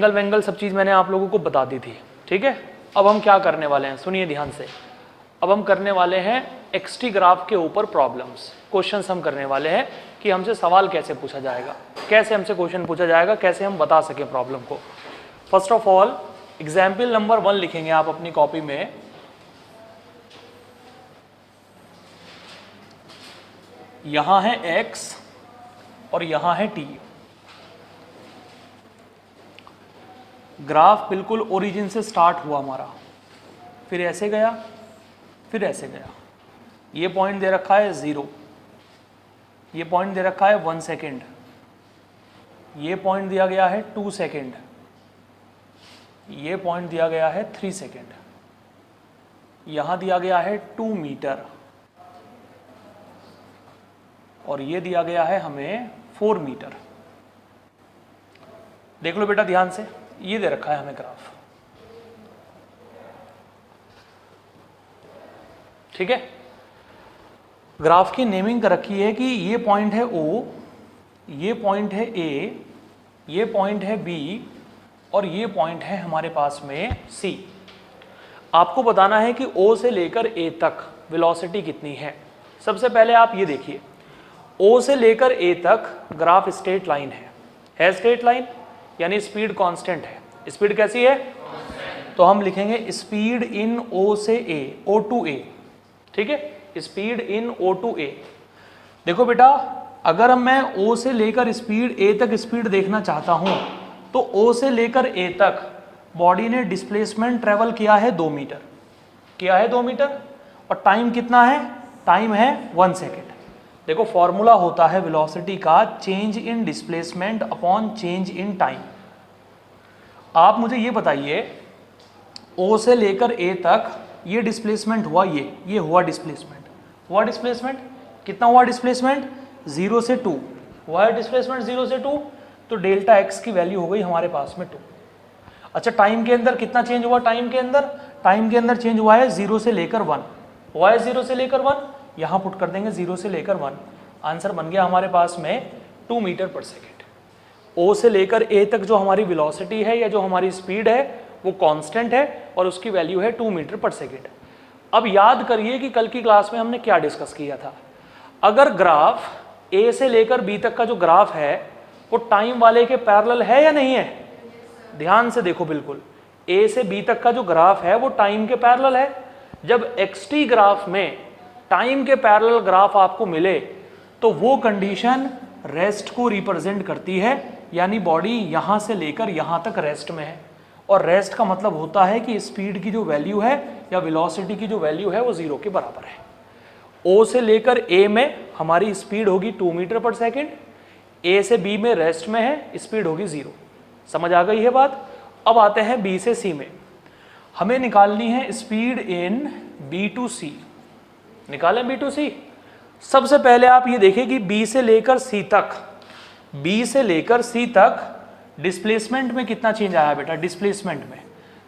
Angle वेंगल सब चीज़ मैंने आप लोगों को बता दी थी, ठीक है। अब हम क्या करने वाले हैं, सुनिए ध्यान से। अब हम करने वाले हैं एक्सटी ग्राफ के ऊपर प्रॉब्लम्स, क्वेश्चंस हम करने वाले हैं कि हमसे सवाल कैसे पूछा जाएगा, कैसे हमसे क्वेश्चन पूछा जाएगा, कैसे हम बता सकें प्रॉब्लम को। First of all example number 1 लिखेंगे आप अपनी कॉपी में। यहां है x और यहां है t। ग्राफ बिल्कुल ओरिजिन से स्टार्ट हुआ हमारा, फिर ऐसे गया, फिर ऐसे गया। ये पॉइंट दे रखा है 0, ये पॉइंट दे रखा है 1 सेकेंड, ये पॉइंट दिया गया है 2 सेकेंड, ये पॉइंट दिया गया है 3 सेकेंड, यहां दिया गया है 2 मीटर और ये दिया गया है हमें 4 मीटर। देख लो बेटा ध्यान से, ये दे रखा है हमें ग्राफ, ठीक है। ग्राफ की नेमिंग कर रखी है कि ये पॉइंट है O, ये पॉइंट है A, ये पॉइंट है B और ये पॉइंट है हमारे पास में C। आपको बताना है कि O से लेकर A तक वेलोसिटी कितनी है। सबसे पहले आप ये देखिए, O से लेकर A तक ग्राफ स्ट्रेट लाइन है स्ट्रेट लाइन, यानी स्पीड कांस्टेंट है। स्पीड कैसी है? तो हम लिखेंगे स्पीड इन O से A, O टू A, ठीक है, speed in O to A। देखो बेटा, अगर मैं O से लेकर स्पीड A तक स्पीड देखना चाहता हूं तो O से लेकर A तक बॉडी ने डिस्प्लेसमेंट ट्रेवल किया है 2 मीटर, किया है 2 मीटर, और टाइम कितना है? टाइम है 1 सेकेंड। देखो फॉर्मूला होता है वेलोसिटी का change in displacement upon change in time. आप मुझे ये बताइए, O से लेकर A तक ये डिस्प्लेसमेंट हुआ, ये हुआ डिस्प्लेसमेंट, हुआ डिस्प्लेसमेंट, कितना हुआ डिस्प्लेसमेंट? 0 से 2 हुआ है डिस्प्लेसमेंट, 0 से 2, तो डेल्टा x की वैल्यू हो गई हमारे पास में 2। अच्छा, टाइम के अंदर कितना चेंज हुआ? टाइम के अंदर चेंज हुआ है 0 से लेकर 1, हुआ है 0 से लेकर 1, यहाँ पुट कर देंगे 0 से लेकर 1। आंसर बन गया हमारे पास में 2 मीटर पर सेकेंड। O से लेकर A तक जो हमारी वेलोसिटी है या जो हमारी स्पीड है वो कांस्टेंट है और उसकी वैल्यू है 2 मीटर पर सेकेंड। अब याद करिए कि कल की क्लास में हमने क्या डिस्कस किया था। अगर ग्राफ A से लेकर B तक का जो ग्राफ है वो टाइम वाले के पैरेलल है या नहीं है? ध्यान से देखो, बिल्कुल A से B तक का जो ग्राफ है वो टाइम के पैरेलल है। जब XT ग्राफ में टाइम के पैरेलल ग्राफ आपको मिले तो वो कंडीशन रेस्ट को रिप्रेजेंट करती है, यानी बॉडी यहां से लेकर यहां तक रेस्ट में है। और रेस्ट का मतलब होता है कि स्पीड की जो वैल्यू है या वेलोसिटी की जो वैल्यू है वो 0 के बराबर है। O से लेकर A में हमारी स्पीड होगी 2 मीटर पर सेकेंड, A से B में रेस्ट में है, स्पीड होगी 0। समझ आ गई है बात? अब आते हैं B से C में, हमें निकालनी है speed in B to C। निकालें B टू C। सबसे पहले आप ये देखिए कि B से लेकर C तक डिस्प्लेसमेंट में कितना चेंज आया बेटा? डिस्प्लेसमेंट में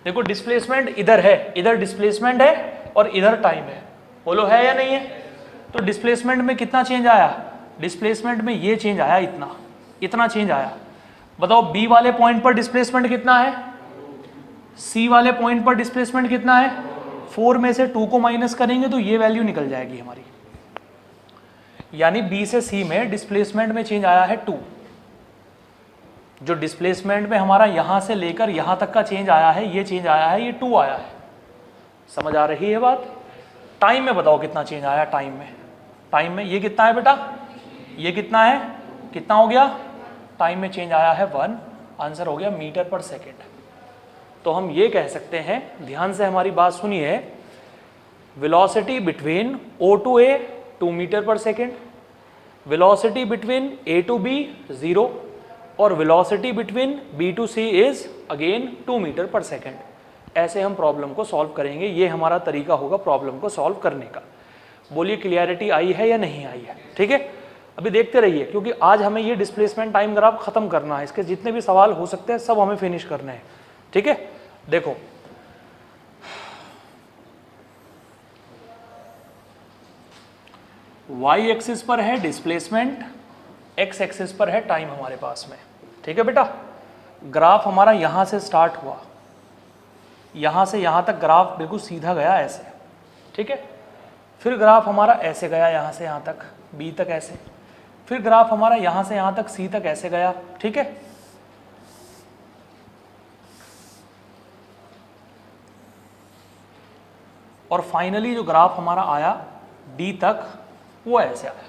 देखो, डिस्प्लेसमेंट इधर है, इधर डिस्प्लेसमेंट है और इधर टाइम है, बोलो है या नहीं है? तो डिस्प्लेसमेंट में कितना चेंज आया? डिस्प्लेसमेंट में ये चेंज आया, इतना चेंज आया। बताओ B वाले पॉइंट पर डिस्प्लेसमेंट कितना है? C वाले पॉइंट पर डिस्प्लेसमेंट कितना है? 4 में से 2 को माइनस करेंगे तो ये वैल्यू निकल जाएगी हमारी, यानी B से C में डिस्प्लेसमेंट में चेंज आया है 2। जो डिस्प्लेसमेंट में हमारा यहां से लेकर यहां तक का चेंज आया है, ये चेंज आया है, ये 2 आया है। समझ आ रही है बात? टाइम में बताओ कितना चेंज आया? टाइम में ये कितना है बेटा? ये कितना है? कितना हो गया? टाइम में चेंज आया है 1। आंसर हो गया मीटर पर सेकेंड। तो हम ये कह सकते हैं, ध्यान से हमारी बात सुनिए, velocity between O to A 2 metre per second, velocity between A to B 0 और velocity between B to C is again 2 metre per second. ऐसे हम प्रॉब्लम को सॉल्व करेंगे, ये हमारा तरीका होगा प्रॉब्लम को सॉल्व करने का। बोलिए क्लियरिटी आई है या नहीं आई है? ठीक है, अभी देखते रहिए, क्योंकि आज हमें ये डिस्प्लेसमेंट टाइम ग्राफ खत्म करना है। इसके जितने भी सवाल हो सकते हैं सब हमें फिनिश करने हैं, ठीक है। देखो y एक्सिस पर है डिस्प्लेसमेंट, x एक्सिस पर है टाइम हमारे पास में, ठीक है बेटा। ग्राफ हमारा यहाँ से स्टार्ट हुआ, यहाँ से यहाँ तक ग्राफ बिल्कुल सीधा गया ऐसे, ठीक है। फिर ग्राफ हमारा ऐसे गया यहाँ से यहाँ तक, बी तक ऐसे। फिर ग्राफ हमारा यहाँ से यहाँ तक सी तक ऐसे गया, ठीक है। और फाइनली जो ग्राफ हमारा आया डी तक, वो ऐसे आया।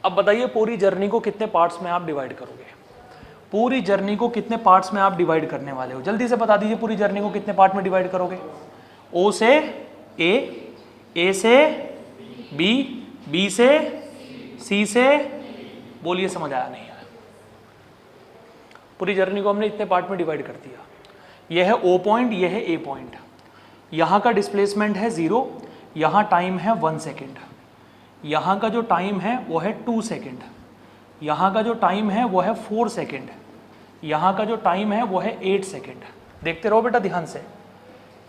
अब बताइए पूरी जर्नी को कितने पार्ट्स में आप डिवाइड करोगे? पूरी जर्नी को कितने पार्ट्स में आप डिवाइड करने वाले हो? जल्दी से बता दीजिए, पूरी जर्नी को कितने पार्ट में डिवाइड करोगे? ओ से ए से बी, बी से सी से, बोलिए समझ आया नहीं आया? पूरी जर्नी को हमने इतने पार्ट में डिवाइड कर दिया। यह है ओ पॉइंट, यह है ए पॉइंट। यहाँ का डिस्प्लेसमेंट है 0, यहाँ टाइम है 1 सेकेंड, यहाँ का जो टाइम है वो है 2 सेकेंड, यहाँ का जो टाइम है वो है 4 सेकेंड, यहाँ का जो टाइम है वो है 8 सेकेंड। देखते रहो बेटा ध्यान से।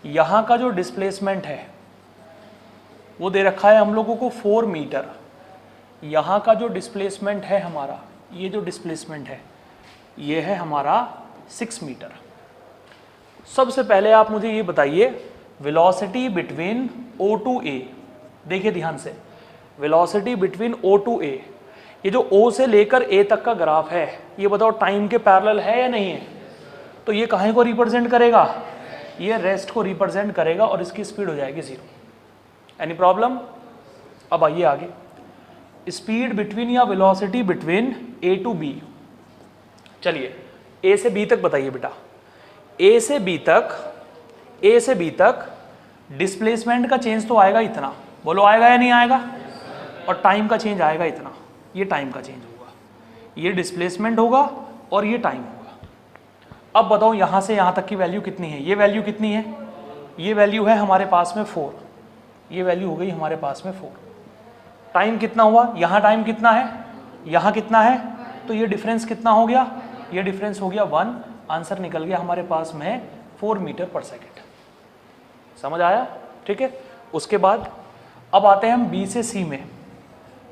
यहाँ का जो डिस्प्लेसमेंट है वो दे रखा है हम लोगों को 4 मीटर। यहाँ का जो डिस्प्लेसमेंट है हमारा, ये जो डिस्प्लेसमेंट है ये है हमारा 6 मीटर। सबसे पहले आप मुझे ये बताइए, velocity between O to A, देखिए ध्यान से, velocity between O to A, ये जो O से लेकर A तक का ग्राफ है, ये बताओ टाइम के पैरेलल है या नहीं है? तो ये कहाँ को रिप्रेजेंट करेगा? ये रेस्ट को रिप्रेजेंट करेगा और इसकी स्पीड हो जाएगी 0। Any problem? अब आइए आगे, स्पीड बिटवीन या velocity between A to B। चलिए A से B तक बताइए बेटा। A से B तक डिस्प्लेसमेंट का चेंज तो आएगा इतना, बोलो आएगा या नहीं आएगा? और टाइम का चेंज आएगा इतना, ये टाइम का चेंज होगा, ये डिस्प्लेसमेंट होगा और ये टाइम होगा। अब बताओ यहाँ से यहाँ तक की वैल्यू कितनी है? ये वैल्यू कितनी है? ये वैल्यू है हमारे पास में 4, ये वैल्यू हो गई हमारे पास में 4। टाइम कितना हुआ? यहाँ टाइम कितना है, यहाँ कितना है, तो ये डिफरेंस कितना हो गया? ये डिफरेंस हो गया 1। आंसर निकल गया हमारे पास में 4 मीटर पर सेकेंड। समझ आया? ठीक है। उसके बाद अब आते हैं हम B से C में,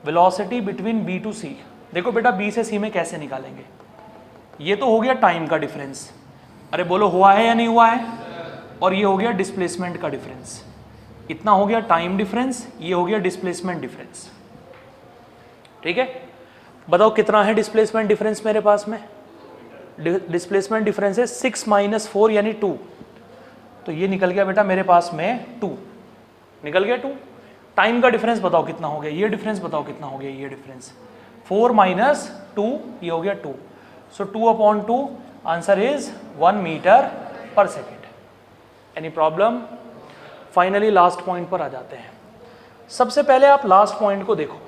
velocity between B to C। देखो बेटा B से C में कैसे निकालेंगे? ये तो हो गया टाइम का डिफरेंस, अरे बोलो हुआ है या नहीं हुआ है? और ये हो गया डिस्प्लेसमेंट का डिफरेंस, इतना हो गया टाइम डिफरेंस, ये हो गया डिस्प्लेसमेंट डिफरेंस। ठीक है, बताओ कितना है डिस्प्लेसमेंट डिफरेंस मेरे पास में? डिस्प्लेसमेंट डिफरेंस है 6 - 4 यानी 2। तो ये निकल गया बेटा मेरे पास में 2, निकल गया 2। टाइम का डिफरेंस बताओ कितना हो गया? ये डिफरेंस बताओ कितना हो गया? ये डिफरेंस 4 - 2, ये हो गया 2। सो 2/2, answer is 1 metre per second. Any problem? Finally last point पर आ जाते हैं। सबसे पहले आप लास्ट पॉइंट को देखो,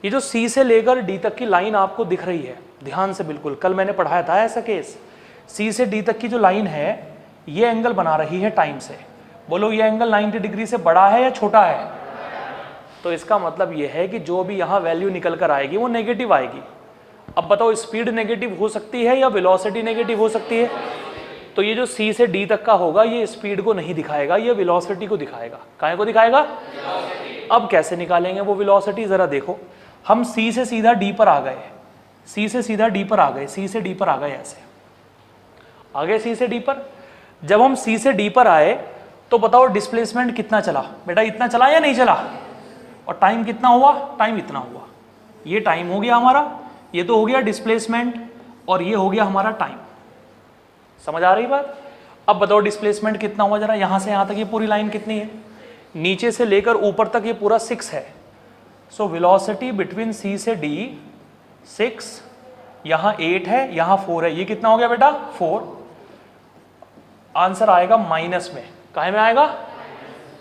ये जो C से लेकर D तक की लाइन आपको दिख रही है, ध्यान से बिल्कुल, कल मैंने पढ़ाया था ऐसा केस। C से D तक की जो लाइन है ये एंगल बना रही है टाइम से। बोलो ये एंगल 90 डिग्री से बड़ा है या छोटा है? तो इसका मतलब ये है कि जो भी यहाँ वैल्यू निकल कर आएगी वो नेगेटिव आएगी। अब बताओ स्पीड नेगेटिव हो सकती है या वेलोसिटी नेगेटिव हो सकती है? तो ये जो C से D तक का होगा ये स्पीड को नहीं दिखाएगा, ये वेलोसिटी को दिखाएगा। काहे को दिखाएगा? अब कैसे निकालेंगे वो वेलोसिटी? जरा देखो, हम C से सीधा D पर आ गए, C से सीधा D पर आ गए, C से D पर आ गए, ऐसे आ गए C से D पर। जब हम C से D पर आए तो बताओ डिस्प्लेसमेंट कितना चला? बेटा इतना चला या नहीं चला? और टाइम कितना हुआ? टाइम इतना हुआ। ये टाइम हो गया हमारा, ये तो हो गया डिस्प्लेसमेंट, और ये हो गया हमारा टाइम। समझ आ रही बात? अब बताओ डिस्प्लेसमेंट कितना हुआ जरा? यहाँ से यहाँ तक ये पूरी लाइन कितनी है? नीचे से लेकर ऊपर तक ये पूरा 6 है। सो वेलोसिटी बिटवीन C से D 6, यहाँ 8 है, यहाँ 4 है, ये कितना हो गया बेटा? 4। आंसर आएगा माइनस में। काहे में आएगा?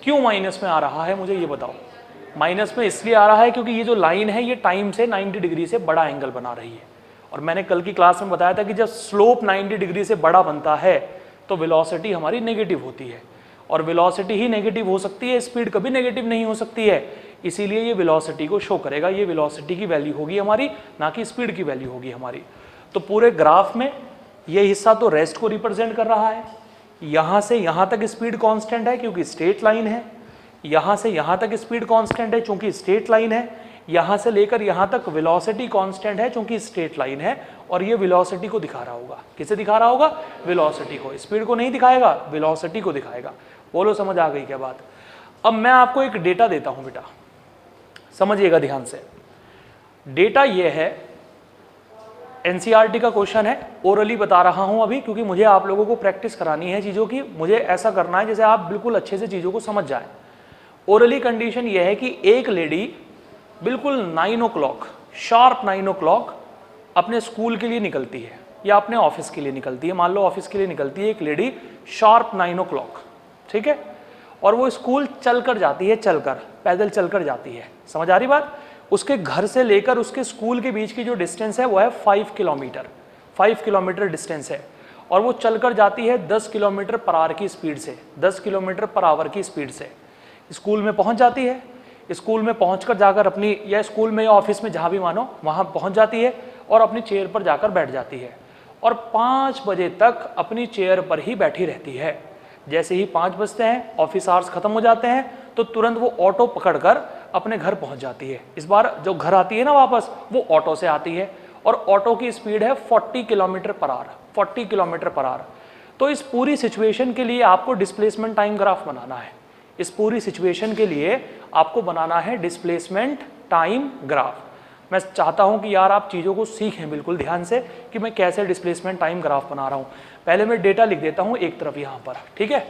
क्यों माइनस में आ रहा है मुझे ये बताओ? माइनस में इसलिए आ रहा है क्योंकि ये जो लाइन है ये टाइम से 90 डिग्री से बड़ा एंगल बना रही है। और मैंने कल की क्लास में बताया था कि जब स्लोप 90 डिग्री से बड़ा बनता है तो वेलोसिटी हमारी नेगेटिव होती है, और वेलोसिटी ही नेगेटिव हो सकती है, स्पीड कभी नेगेटिव नहीं हो सकती है। इसीलिए ये वेलोसिटी को शो करेगा, ये वेलोसिटी की वैल्यू होगी हमारी, ना कि स्पीड की वैल्यू होगी हमारी। तो पूरे ग्राफ में ये हिस्सा तो रेस्ट को रिप्रेजेंट कर रहा है, यहाँ से यहाँ तक स्पीड कांस्टेंट है क्योंकि स्ट्रेट लाइन है, यहाँ से यहाँ तक स्पीड कांस्टेंट है क्योंकि स्ट्रेट लाइन है, यहाँ से लेकर यहाँ तक वेलोसिटी कांस्टेंट है क्योंकि स्ट्रेट लाइन है, और ये वेलोसिटी को दिखा रहा होगा। किसे दिखा रहा होगा? वेलोसिटी को। स्पीड को नहीं दिखाएगा, वेलोसिटी को दिखाएगा। बोलो समझ आ गई क्या बात? अब मैं आपको एक डेटा देता हूं बेटा, समझिएगा ध्यान से। डेटा ये है, एनसीईआरटी का क्वेश्चन है, ओरली बता रहा हूं अभी क्योंकि मुझे आप लोगों को प्रैक्टिस करानी है चीज़ों की। मुझे ऐसा करना है जैसे आप बिल्कुल अच्छे से चीज़ों को समझ जाएं। ओरली कंडीशन ये है कि एक लेडी बिल्कुल 9 o'clock, शार्प 9 o'clock अपने स्कूल के लिए निकलती है या अपने ऑफिस के लिए निकलती है। मान लो ऑफिस के लिए निकलती है एक लेडी शार्प 9 o'clock, ठीक है, और वो स्कूल चलकर जाती है, चलकर, पैदल चलकर जाती है। समझ आ रही बात? उसके घर से लेकर उसके स्कूल के बीच की जो डिस्टेंस है वो है 5 किलोमीटर, 5 किलोमीटर डिस्टेंस है, और वो चलकर जाती है 10 किलोमीटर पर आवर की स्पीड से, 10 किलोमीटर पर आवर की स्पीड से स्कूल में पहुंच जाती है। स्कूल में पहुंचकर जाकर अपनी, या स्कूल में या ऑफिस में जहां भी मानो वहां पहुंच जाती है और अपनी चेयर पर जाकर बैठ जाती है, और 5 बजे तक अपनी चेयर पर ही बैठी रहती है। जैसे ही 5 बजते हैं, ऑफिस आवर्स खत्म हो जाते हैं, तो तुरंत वो ऑटो पकड़कर अपने घर पहुंच जाती है। इस बार जो घर आती है ना वापस, वो ऑटो से आती है, और ऑटो की स्पीड है 40 kilometre per hour, 40 kilometre per hour. तो इस पूरी सिचुएशन के लिए आपको डिस्प्लेसमेंट टाइम ग्राफ बनाना है। इस पूरी सिचुएशन के लिए आपको बनाना है डिस्प्लेसमेंट टाइम ग्राफ। मैं चाहता हूं कि यार आप चीज़ों को सीखें बिल्कुल ध्यान से कि मैं कैसे डिस्प्लेसमेंट टाइम ग्राफ बना रहा हूं। पहले मैं डेटा लिख देता हूं एक तरफ यहाँ पर, ठीक है।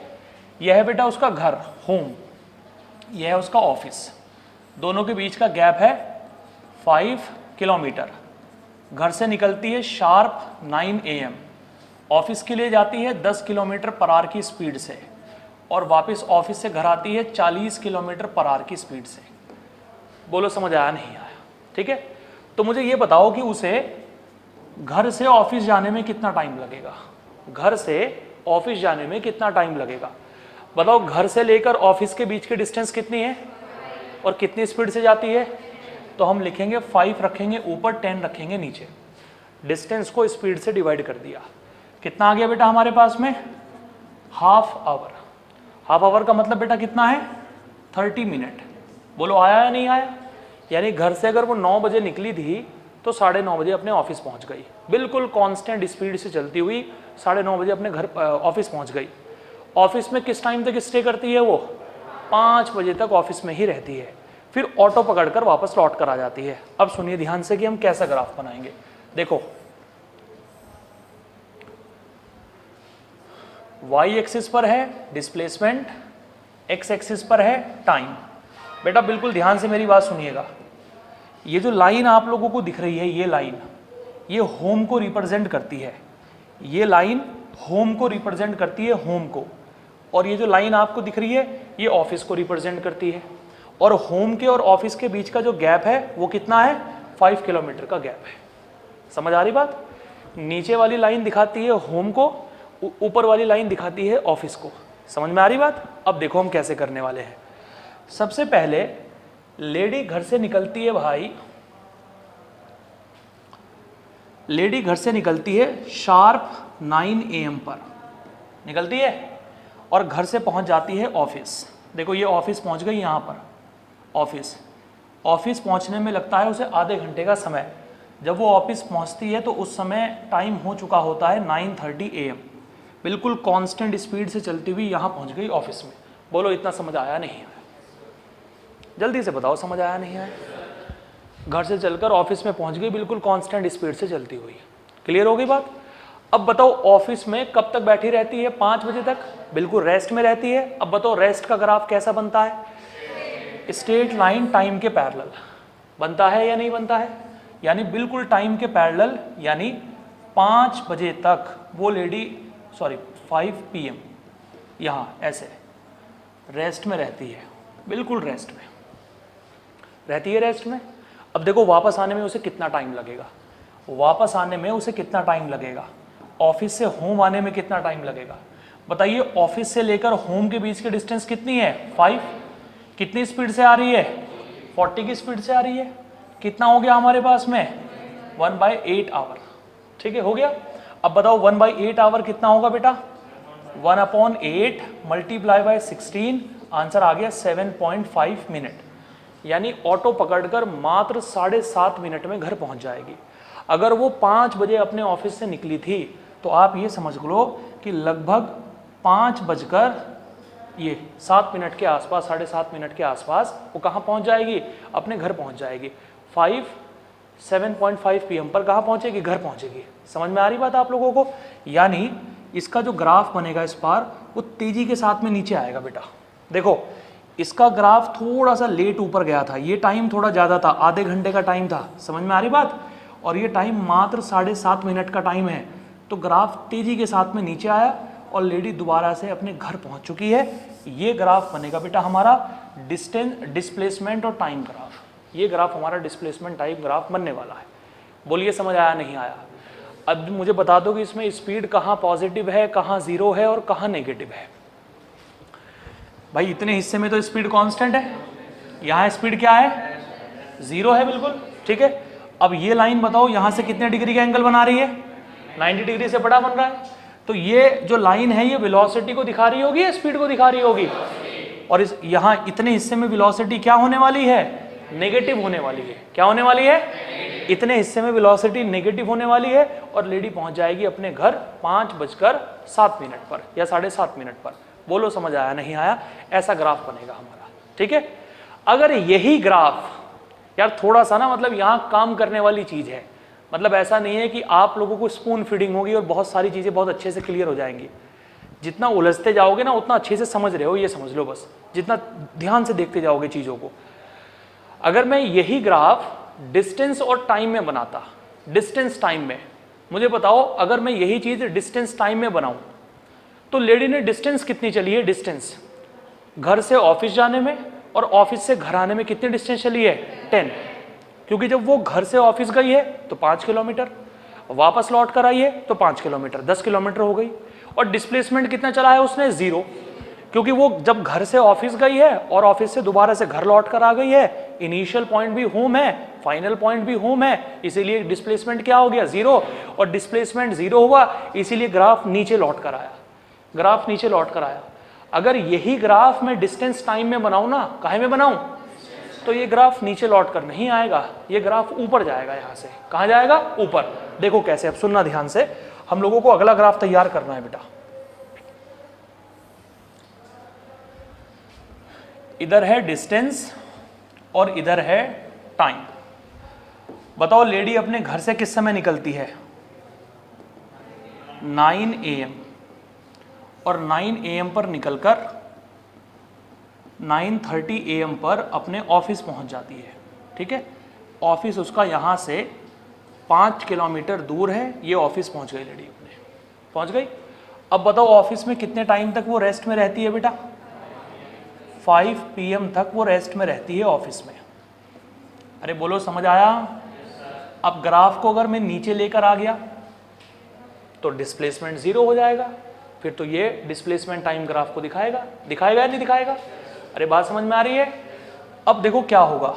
यह है बेटा उसका घर, होम, यह है उसका ऑफिस। दोनों के बीच का गैप है 5 किलोमीटर। घर से निकलती है शार्प 9 AM, ऑफिस के लिए जाती है 10 किलोमीटर पर आवर की स्पीड से, और वापस ऑफिस से घर आती है 40 किलोमीटर पर आवर की स्पीड से। बोलो समझ आया नहीं आया? ठीक है, तो मुझे ये बताओ कि उसे घर से ऑफिस जाने में कितना टाइम लगेगा? घर से ऑफिस जाने में कितना टाइम लगेगा? बताओ, घर से लेकर ऑफिस के बीच की डिस्टेंस कितनी है और कितनी स्पीड से जाती है? तो हम लिखेंगे 5 रखेंगे ऊपर, 10 रखेंगे नीचे। डिस्टेंस को स्पीड से डिवाइड कर दिया। कितना आ गया बेटा हमारे पास में? Half hour. हाफ आवर का मतलब बेटा कितना है? 30 मिनट। बोलो आया या नहीं आया? यानी घर से अगर वो 9 बजे निकली थी तो 9:30 बजे अपने ऑफिस पहुंच गई, बिल्कुल कांस्टेंट स्पीड से चलती हुई 9:30 बजे अपने घर ऑफिस पहुंच गई। ऑफिस में किस टाइम तक स्टे करती है वो? 5 बजे तक ऑफिस में ही रहती है, फिर ऑटो पकड़कर वापस लौट कर आ जाती है। अब सुनिए ध्यान से कि हम कैसा ग्राफ बनाएंगे। देखो, y एक्सिस पर है डिस्प्लेसमेंट, x एक्सिस पर है टाइम। बेटा बिल्कुल ध्यान से मेरी बात सुनिएगा। ये जो लाइन आप लोगों को दिख रही है, ये लाइन, ये होम को रिप्रेजेंट करती है। ये लाइन होम को रिप्रेजेंट करती है, होम को। और ये जो लाइन आपको दिख रही है, ये ऑफिस को रिप्रेजेंट करती है। और होम के और ऑफिस के बीच का जो गैप है वो कितना है? 5 किलोमीटर का गैप है। समझ आ रही बात? नीचे वाली लाइन दिखाती है होम को, ऊपर वाली लाइन दिखाती है ऑफिस को। समझ में आ रही बात? अब देखो हम कैसे करने वाले हैं। सबसे पहले लेडी घर से निकलती है भाई, लेडी घर से निकलती है शार्प 9 AM पर निकलती है, और घर से पहुंच जाती है ऑफिस। देखो ये ऑफिस पहुंच गई यहाँ पर। ऑफिस पहुंचने में लगता है उसे आधे घंटे का समय। जब वो ऑफिस पहुंचती है तो उस समय टाइम हो चुका होता है 9:30 AM। बिल्कुल कांस्टेंट स्पीड से चलती हुई यहाँ पहुंच गई ऑफिस में। बोलो इतना समझ आया नहीं आया? जल्दी से बताओ समझ आया नहीं आया? घर से चलकर ऑफिस में पहुंच गई बिल्कुल कांस्टेंट स्पीड से चलती हुई। क्लियर हो गई बात? अब बताओ ऑफिस में कब तक बैठी रहती है? 5 बजे तक, बिल्कुल रेस्ट में रहती है। अब बताओ रेस्ट का ग्राफ कैसा बनता है? स्ट्रेट लाइन टाइम के पैरेलल बनता है या नहीं बनता है? यानी बिल्कुल टाइम के पैरेलल, यानी 5 बजे तक वो लेडी, 5 PM यहाँ ऐसे रेस्ट में रहती है, बिल्कुल रेस्ट में रहती है, रेस्ट में। अब देखो वापस आने में उसे कितना टाइम लगेगा? वापस आने में उसे कितना टाइम लगेगा? ऑफिस से होम आने में कितना टाइम लगेगा? बताइए, ऑफिस से लेकर होम के बीच की डिस्टेंस कितनी है? 5। कितनी स्पीड से आ रही है? 40 की स्पीड से आ रही है। कितना हो गया हमारे पास में? 1/8 आवर। ठीक है, हो गया। अब बताओ 1/8 आवर कितना होगा बेटा? 1/8 मल्टीप्लाई बाय 16, आंसर आ गया 7.5 मिनट। यानी ऑटो पकड़कर मात्र 7.5 मिनट में घर पहुंच जाएगी। अगर वो 5 बजे अपने ऑफिस से निकली थी तो आप ये समझ लो कि लगभग 7 मिनट के आसपास, 7.5 मिनट के आसपास वो कहाँ पहुंच जाएगी? अपने घर पहुंच जाएगी। 7.5 PM पर कहाँ पहुंचेगी? घर पहुंचेगी। समझ में आ रही बात आप लोगों को? यानी इसका जो ग्राफ बनेगा इस बार वो तेजी के साथ में नीचे आएगा बेटा। देखो इसका ग्राफ थोड़ा सा लेट ऊपर गया था, ये टाइम थोड़ा ज़्यादा था, आधे घंटे का टाइम था। समझ में आ रही बात? और ये टाइम मात्र 7.5 मिनट का टाइम है, तो ग्राफ तेजी के साथ में नीचे आया और लेडी दोबारा से अपने घर पहुंच चुकी है। ये ग्राफ बनेगा बेटा हमारा डिस्प्लेसमेंट और टाइम ग्राफ। ये ग्राफ हमारा डिस्प्लेसमेंट टाइम ग्राफ बनने वाला है। बोलिए समझ आया नहीं आया? अब मुझे बता दो कि इसमें स्पीड कहाँ पॉजिटिव है, कहाँ जीरो है और कहाँ नेगेटिव है। भाई इतने हिस्से में तो स्पीड कांस्टेंट है, यहाँ स्पीड क्या है? जीरो है बिल्कुल, ठीक है। अब ये लाइन बताओ यहाँ से कितने डिग्री का एंगल बना रही है? 90 डिग्री से बड़ा बन रहा है। तो ये जो लाइन है ये वेलोसिटी को दिखा रही होगी या स्पीड को दिखा रही होगी? और इस यहाँ इतने हिस्से में वेलोसिटी क्या होने वाली है? नेगेटिव होने वाली है। क्या होने वाली है? इतने हिस्से में वेलोसिटी नेगेटिव होने वाली है और लेडी पहुंच जाएगी अपने घर 5:07 पर या 7:30 मिनट पर। बोलो समझ आया नहीं आया? ऐसा ग्राफ बनेगा हमारा, ठीक है। अगर यही ग्राफ यार थोड़ा सा ना मतलब यहाँ काम करने वाली चीज है, मतलब ऐसा नहीं है कि आप लोगों को स्पून फीडिंग होगी और बहुत सारी चीजें बहुत अच्छे से क्लियर हो जाएंगी। जितना उलझते जाओगे ना उतना अच्छे से समझ रहे हो, ये समझ लो बस, जितना ध्यान से देखते जाओगे चीजों को। अगर मैं यही ग्राफ डिस्टेंस और टाइम में बनाता, डिस्टेंस टाइम में, मुझे बताओ अगर मैं यही चीज डिस्टेंस टाइम में बनाऊं तो लेडी ने डिस्टेंस कितनी चली है? डिस्टेंस घर से ऑफिस जाने में और ऑफिस से घर आने में कितनी डिस्टेंस चली है? 10। क्योंकि जब वो घर से ऑफिस गई है तो 5 किलोमीटर, वापस लौट कर आई है तो 5 किलोमीटर, 10 किलोमीटर हो गई। और डिस्प्लेसमेंट कितना चला है उसने? 0, क्योंकि वो जब घर से ऑफिस गई है और ऑफिस से दोबारा से घर लौट कर आ गई है। इनिशियल पॉइंट भी होम है, फाइनल पॉइंट भी होम है, इसीलिए डिस्प्लेसमेंट क्या हो गया? 0। और डिस्प्लेसमेंट 0 हुआ इसीलिए ग्राफ नीचे लौट कर आया, ग्राफ नीचे लौट कर आया। अगर यही ग्राफ मैं डिस्टेंस टाइम में बनाऊं ना, काहे में बनाऊं, तो ये ग्राफ नीचे लौट कर नहीं आएगा, ये ग्राफ ऊपर जाएगा। यहां से कहां जाएगा? ऊपर। देखो कैसे, अब सुनना ध्यान से, हम लोगों को अगला ग्राफ तैयार करना है बेटा। इधर है डिस्टेंस और इधर है टाइम। बताओ लेडी अपने घर से किस समय निकलती है? 9 AM, और 9 AM पर निकलकर 9:30 AM पर अपने ऑफिस पहुंच जाती है, ठीक है। ऑफिस उसका यहाँ से 5 किलोमीटर दूर है, ये ऑफिस पहुंच गई लेडी, अपने पहुंच गई। अब बताओ ऑफिस में कितने टाइम तक वो रेस्ट में रहती है बेटा? 5 PM तक वो रेस्ट में रहती है ऑफिस में। अरे बोलो समझ आया? अब ग्राफ को अगर मैं नीचे लेकर आ गया तो डिस्प्लेसमेंट 0 हो जाएगा, फिर तो ये डिस्प्लेसमेंट टाइम ग्राफ को दिखाएगा, दिखाएगा या नहीं दिखाएगा? अरे बात समझ में आ रही है? अब देखो क्या होगा,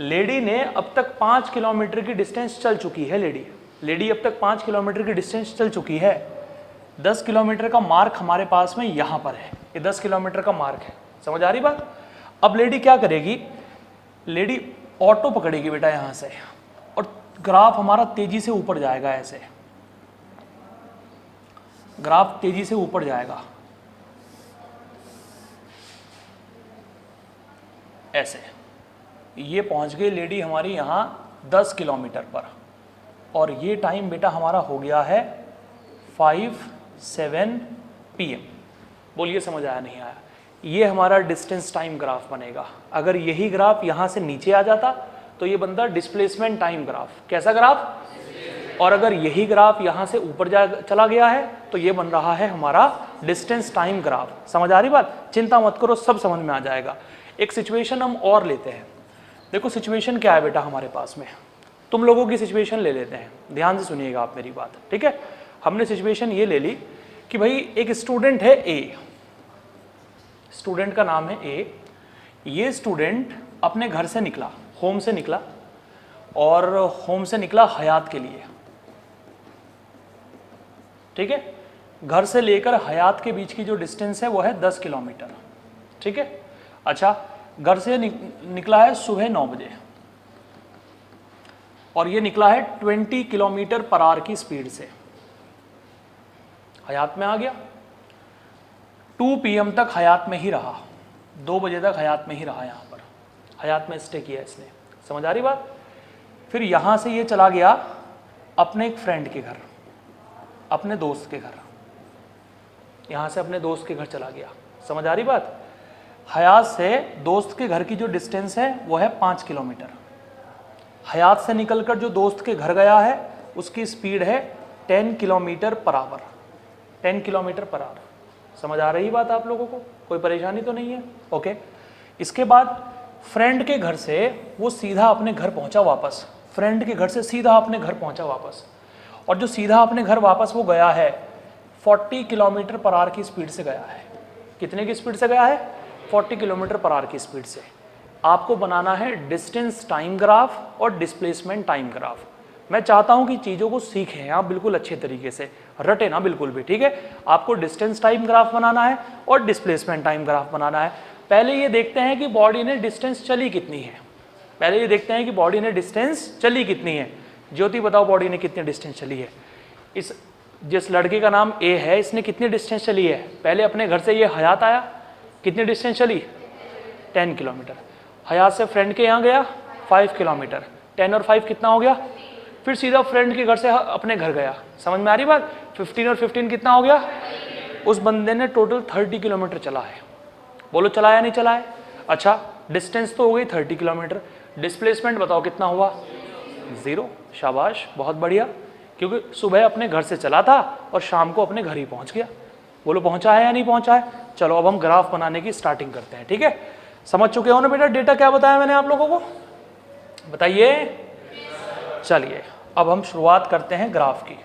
लेडी ने अब तक 5 किलोमीटर की डिस्टेंस चल चुकी है। लेडी अब तक 5 किलोमीटर की डिस्टेंस चल चुकी है। 10 किलोमीटर का मार्क हमारे पास में यहाँ पर है, ये 10 किलोमीटर का मार्क है। समझ आ रही बात? अब लेडी क्या करेगी? लेडी ऑटो पकड़ेगी बेटा यहाँ से, और ग्राफ हमारा तेजी से ऊपर जाएगा। ऐसे ग्राफ तेजी से ऊपर जाएगा, ऐसे। ये पहुंच गई लेडी हमारी यहाँ 10 किलोमीटर पर, और ये टाइम बेटा हमारा हो गया है 5:07 PM। बोलिए समझ आया नहीं आया? ये हमारा डिस्टेंस टाइम ग्राफ बनेगा। अगर यही ग्राफ यहाँ से नीचे आ जाता तो ये बनता डिस्प्लेसमेंट टाइम ग्राफ। कैसा ग्राफ? और अगर यही ग्राफ यहाँ से ऊपर चला गया है तो ये बन रहा है हमारा डिस्टेंस टाइम ग्राफ। समझ आ रही बात? चिंता मत करो, सब समझ में आ जाएगा। एक सिचुएशन हम और लेते हैं। देखो सिचुएशन क्या है बेटा हमारे पास में, तुम लोगों की सिचुएशन ले लेते हैं। ध्यान से सुनिएगा आप मेरी बात, ठीक है। हमने सिचुएशन ये ले ली कि भाई एक स्टूडेंट है ए, स्टूडेंट का नाम है ए। ये स्टूडेंट अपने घर से निकला, होम से निकला, और होम से निकला हयात के लिए, ठीक है। घर से लेकर हयात के बीच की जो डिस्टेंस है वो है 10 किलोमीटर, ठीक है। अच्छा, घर से निकला है सुबह 9 बजे और ये निकला है 20 किलोमीटर पर आवर की स्पीड से, हयात में आ गया। 2 PM तक हयात में ही रहा, 2 बजे तक हयात में ही रहा, यहाँ पर हयात में स्टे किया इसने। समझ आ रही बात? फिर यहाँ से ये चला गया अपने एक फ्रेंड के घर, अपने दोस्त के घर, यहाँ से अपने दोस्त के घर चला गया। समझ आ रही बात? हयात से दोस्त के घर की जो डिस्टेंस है वो है 5 किलोमीटर। हयात से निकलकर जो दोस्त के घर गया है उसकी स्पीड है 10 kilometre per hour, 10 kilometre per hour. समझ आ रही बात आप लोगों को? कोई परेशानी तो नहीं है? ओके। इसके बाद फ्रेंड के घर से वो सीधा अपने घर पहुंचा वापस, फ्रेंड के घर से सीधा अपने घर पहुंचा वापस, और जो सीधा अपने घर वापस वो गया है 40 किलोमीटर पर आवर की स्पीड से गया है। कितने की स्पीड से गया है? 40 किलोमीटर पर आवर की स्पीड से। आपको बनाना है डिस्टेंस टाइम ग्राफ और डिस्प्लेसमेंट टाइम ग्राफ। मैं चाहता हूं कि चीज़ों को सीखें आप बिल्कुल अच्छे तरीके से, रटे ना बिल्कुल भी, ठीक है? आपको डिस्टेंस टाइम ग्राफ बनाना है और डिस्प्लेसमेंट टाइम ग्राफ बनाना है। पहले ये देखते हैं कि बॉडी ने डिस्टेंस चली कितनी है, पहले ये देखते हैं कि बॉडी ने डिस्टेंस चली कितनी है। ज्योति बताओ बॉडी ने कितनी डिस्टेंस चली है? जिस लड़के का नाम ए है इसने कितनी डिस्टेंस चली है? पहले अपने घर से ये हयात आया, कितनी डिस्टेंस चली? 10 किलोमीटर। हयात से फ्रेंड के यहाँ गया 5 किलोमीटर, 10 और 5 कितना हो गया? फिर सीधा फ्रेंड के घर से अपने घर गया। समझ में आ रही बात? 15 और 15 कितना हो गया? उस बंदे ने टोटल 30 किलोमीटर चला है। बोलो चलाया नहीं चला है? अच्छा, डिस्टेंस तो हो गई 30 किलोमीटर, डिस्प्लेसमेंट बताओ कितना हुआ? 0। शाबाश, बहुत बढ़िया, क्योंकि सुबह अपने घर से चला था और शाम को अपने घर ही पहुंच गया। बोलो पहुंचा है या नहीं पहुंचा है? चलो अब हम ग्राफ बनाने की स्टार्टिंग करते हैं, ठीक है? समझ चुके हो ना बेटा डेटा क्या बताया मैंने आप लोगों को? बताइए। चलिए अब हम शुरुआत करते हैं ग्राफ की।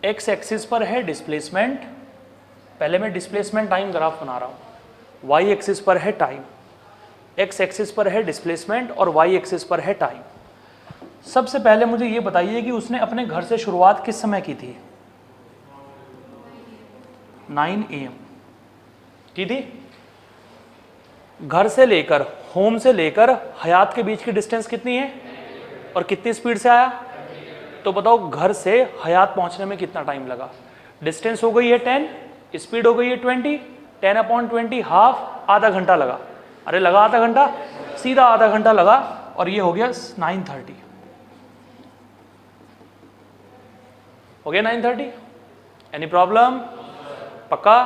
एक्स एक्सिस पर है डिस्प्लेसमेंट, पहले मैं डिस्प्लेसमेंट टाइम ग्राफ बना रहा हूं। वाई एक्सिस पर है टाइम, एक्स एक्सिस पर है डिस्प्लेसमेंट और वाई एक्सिस पर है टाइम। सबसे पहले मुझे ये बताइए कि उसने अपने घर से शुरुआत किस समय की थी? 9 AM की थी। घर से लेकर, होम से लेकर हयात के बीच की डिस्टेंस कितनी है और कितनी स्पीड से आया? तो बताओ घर से हयात पहुंचने में कितना टाइम लगा? डिस्टेंस हो गई है 10, स्पीड हो गई है 20, 10/20 हाफ, आधा घंटा लगा। अरे लगा आधा घंटा, सीधा आधा घंटा लगा और ये हो गया 9:30, हो गया 9:30। Any problem? पक्का?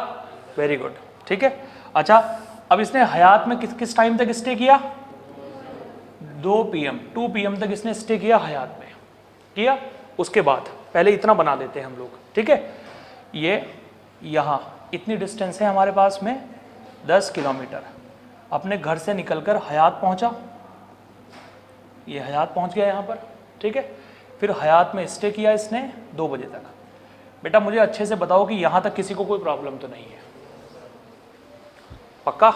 वेरी गुड, ठीक है। अच्छा, अब इसने हयात में किस टाइम तक स्टे किया? 2 PM तक इसने स्टे किया हयात में, किया। उसके बाद पहले इतना बना देते हैं हम लोग, ठीक है? ये यहाँ इतनी डिस्टेंस है हमारे पास में 10 किलोमीटर। अपने घर से निकलकर हयात पहुँचा, ये हयात पहुँच गया यहाँ पर, ठीक है? फिर हयात में स्टे किया इसने 2 बजे तक। बेटा मुझे अच्छे से बताओ कि यहाँ तक किसी को कोई प्रॉब्लम तो नहीं है? पक्का?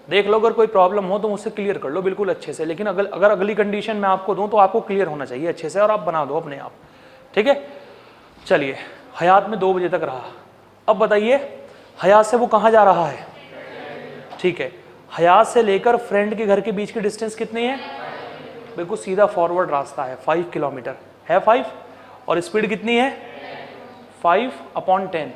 देख लो, अगर कोई प्रॉब्लम हो तो मुझसे क्लियर कर लो बिल्कुल अच्छे से, लेकिन अगर अगली कंडीशन मैं आपको दूं तो आपको क्लियर होना चाहिए अच्छे से और आप बना दो अपने आप, ठीक है? चलिए, हयात में 2 बजे तक रहा। अब बताइए हयात से वो कहाँ जा रहा है? ठीक है, हयात से लेकर फ्रेंड के घर के बीच की डिस्टेंस कितनी है? बिल्कुल सीधा फॉरवर्ड रास्ता है, 5 किलोमीटर है, 5। और स्पीड कितनी है? 5/10।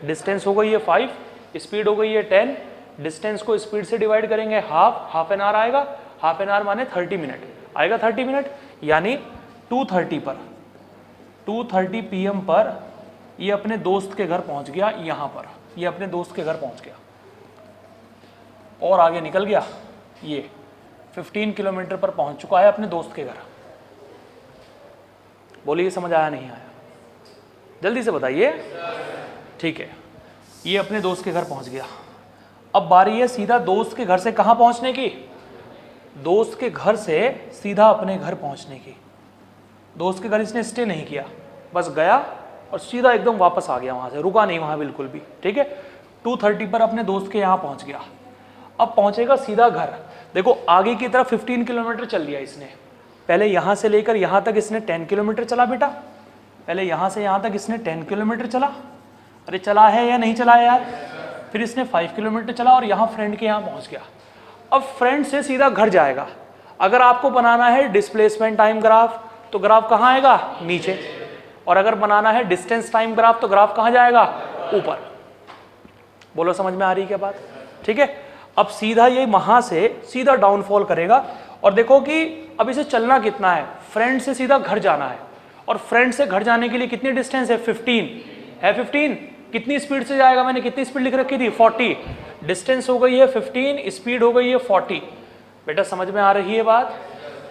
डिस्टेंस हो गई है 5, स्पीड हो गई है 10। डिस्टेंस को स्पीड से डिवाइड करेंगे हाफ एन आवर आएगा, हाफ एन आवर माने 30 मिनट आएगा, 30 मिनट यानी 2:30 PM पर ये अपने दोस्त के घर पहुंच गया। यहाँ पर ये अपने दोस्त के घर पहुंच गया और आगे निकल गया, ये 15 किलोमीटर पर पहुंच चुका है अपने दोस्त के घर। बोलिए समझ आया नहीं आया? जल्दी से बताइए। ठीक है, ये अपने दोस्त के घर पहुंच गया। अब बारी है सीधा दोस्त के घर से कहाँ पहुंचने की? दोस्त के घर से सीधा अपने घर पहुंचने की। दोस्त के घर इसने स्टे नहीं किया, बस गया और सीधा एकदम वापस आ गया, वहां से रुका नहीं वहां बिल्कुल भी, ठीक है? 2:30 पर अपने दोस्त के यहाँ पहुंच गया। अब पहुंचेगा सीधा घर। देखो आगे की तरफ 15 किलोमीटर चल लिया इसने। पहले यहाँ से लेकर यहाँ तक इसने 10 किलोमीटर चला बेटा। पहले यहाँ से यहाँ तक इसने 10 किलोमीटर चला। अरे चला है या नहीं चला है यार? फिर इसने 5 किलोमीटर चला और यहाँ फ्रेंड के यहाँ पहुँच गया। अब फ्रेंड से सीधा घर जाएगा। अगर आपको बनाना है डिस्प्लेसमेंट टाइम ग्राफ तो ग्राफ कहाँ आएगा? नीचे। और अगर बनाना है डिस्टेंस टाइम ग्राफ तो ग्राफ कहाँ जाएगा? ऊपर। बोलो समझ में आ रही क्या बात? ठीक है। अब सीधा ये वहां से सीधा डाउनफॉल करेगा और देखो कि अब इसे चलना कितना है, फ्रेंड से सीधा घर जाना है और फ्रेंड से घर जाने के लिए कितनी डिस्टेंस है? 15 है। 15 कितनी स्पीड से जाएगा? मैंने कितनी स्पीड लिख रखी थी? 40। डिस्टेंस हो गई है 15, स्पीड हो गई है 40। बेटा समझ में आ रही है बात?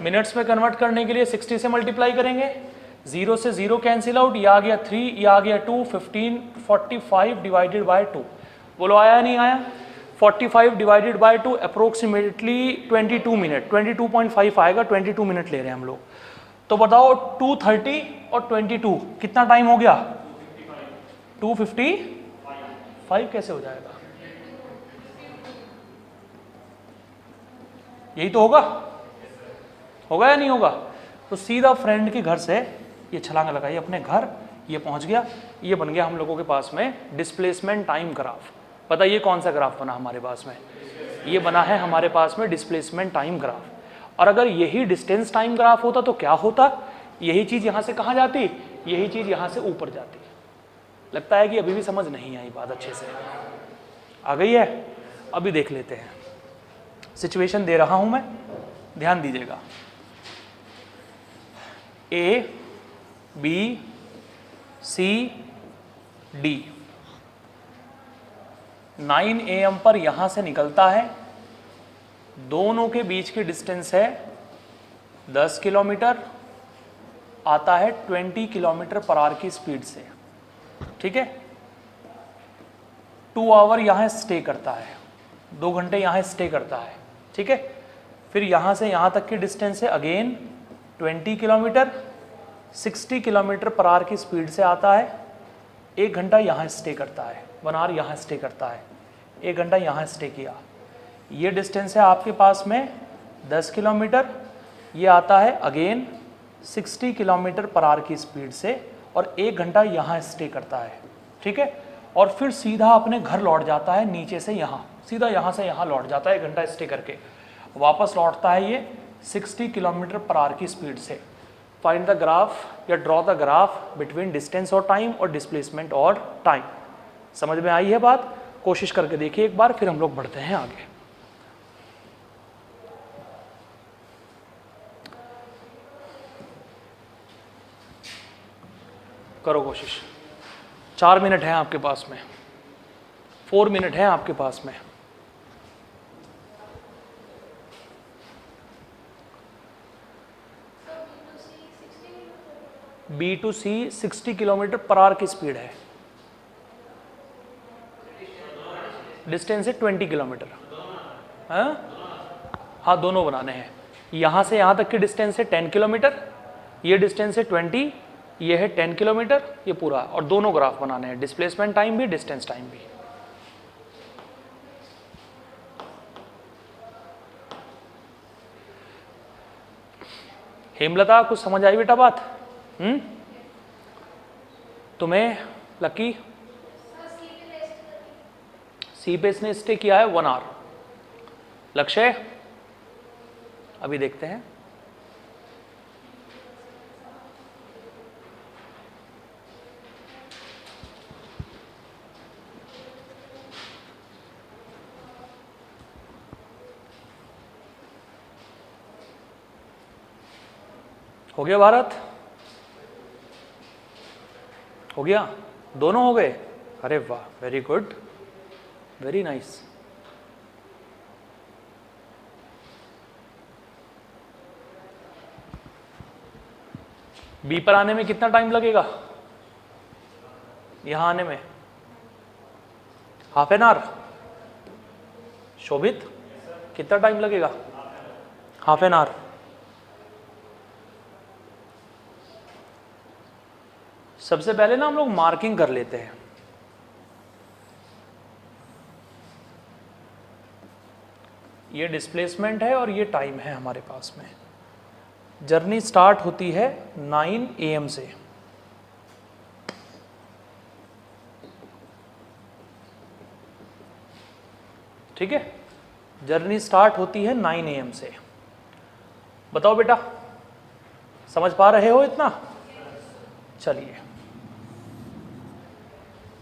मिनट्स में कन्वर्ट करने के लिए 60 से मल्टीप्लाई करेंगे, 0 से 0 कैंसिल आउट, ये आ गया 3, ये आ गया 2, 15 45 डिवाइडेड बाय 2। बोलो आया नहीं आया? 45 डिवाइडेड बाय 2 अप्रोक्सीमेटली 22 मिनट, 22.5 आएगा। 22 मिनट ले रहे हैं हम लोग। तो बताओ 230 और 22 कितना टाइम हो गया? 255 कैसे हो जाएगा? यही तो होगा, होगा या नहीं होगा? तो सीधा फ्रेंड के घर से ये छलांग लगाई अपने घर, ये पहुंच गया। ये बन गया हम लोगों के पास में डिस्प्लेसमेंट टाइम ग्राफ। पता ये कौन सा ग्राफ बना हमारे पास में? ये बना है हमारे पास में डिस्प्लेसमेंट टाइम ग्राफ। और अगर यही डिस्टेंस टाइम ग्राफ होता तो क्या होता? यही चीज यहां से कहां जाती? यही चीज यहां से ऊपर जाती। लगता है कि अभी भी समझ नहीं आई बात अच्छे से। आ गई है? अभी देख लेते हैं। सिचुएशन दे रहा हूं मैं, ध्यान दीजिएगा। A, B, C, D 9 AM पर यहां से निकलता है। दोनों के बीच की डिस्टेंस है 10 किलोमीटर, आता है 20 किलोमीटर पर आवर की स्पीड से। ठीक है। 2 आवर यहां स्टे करता है, 2 घंटे यहां स्टे करता है। ठीक है। फिर यहां से यहां तक की डिस्टेंस है again 20 kilometre, 60 kilometre per hour की स्पीड से आता है। 1 घंटा यहाँ स्टे करता है, 1 आवर यहाँ स्टे करता है, 1 घंटा यहाँ स्टे किया। ये डिस्टेंस है आपके पास में 10 किलोमीटर, ये आता है अगेन 60 किलोमीटर पर आवर की स्पीड से और 1 घंटा यहाँ स्टे करता है। ठीक है। और फिर सीधा अपने घर लौट जाता है, नीचे से यहाँ, सीधा यहाँ से यहाँ लौट जाता है 1 घंटा स्टे करके। वापस लौटता है ये 60 किलोमीटर पर आवर की स्पीड से। फाइंड द ग्राफ या draw the graph between distance और टाइम और डिस्प्लेसमेंट और टाइम। समझ में आई है बात? कोशिश करके देखिए एक बार, फिर हम लोग बढ़ते हैं आगे। करो कोशिश। 4 मिनट है आपके पास में, 4 मिनट है आपके पास में। B to C 60 kilometre per hour की स्पीड है, डिस्टेंस है 20 किलोमीटर। हाँ दोनों बनाने हैं। यहाँ से यहाँ तक की डिस्टेंस है 10 किलोमीटर, ये डिस्टेंस है 20, ये है 10 किलोमीटर, ये पूरा। और दोनों ग्राफ बनाने हैं, डिस्प्लेसमेंट टाइम भी डिस्टेंस टाइम भी। हेमलता कुछ समझ आई बेटा बात? तुम्हें लकी? सी पे इसने स्टे किया है 1 आवर। लक्ष्य अभी देखते हैं। हो गया भारत? हो गया? दोनों हो गए? अरे वाह, very good, very nice. B पर आने में कितना टाइम लगेगा? यहां आने में हाफ एन आवर। शोभित कितना टाइम लगेगा? Half an hour. सबसे पहले ना हम लोग मार्किंग कर लेते हैं। ये डिस्प्लेसमेंट है और ये टाइम है हमारे पास में। जर्नी स्टार्ट होती है 9 AM से। ठीक है, जर्नी स्टार्ट होती है 9 AM से। बताओ बेटा, समझ पा रहे हो इतना? चलिए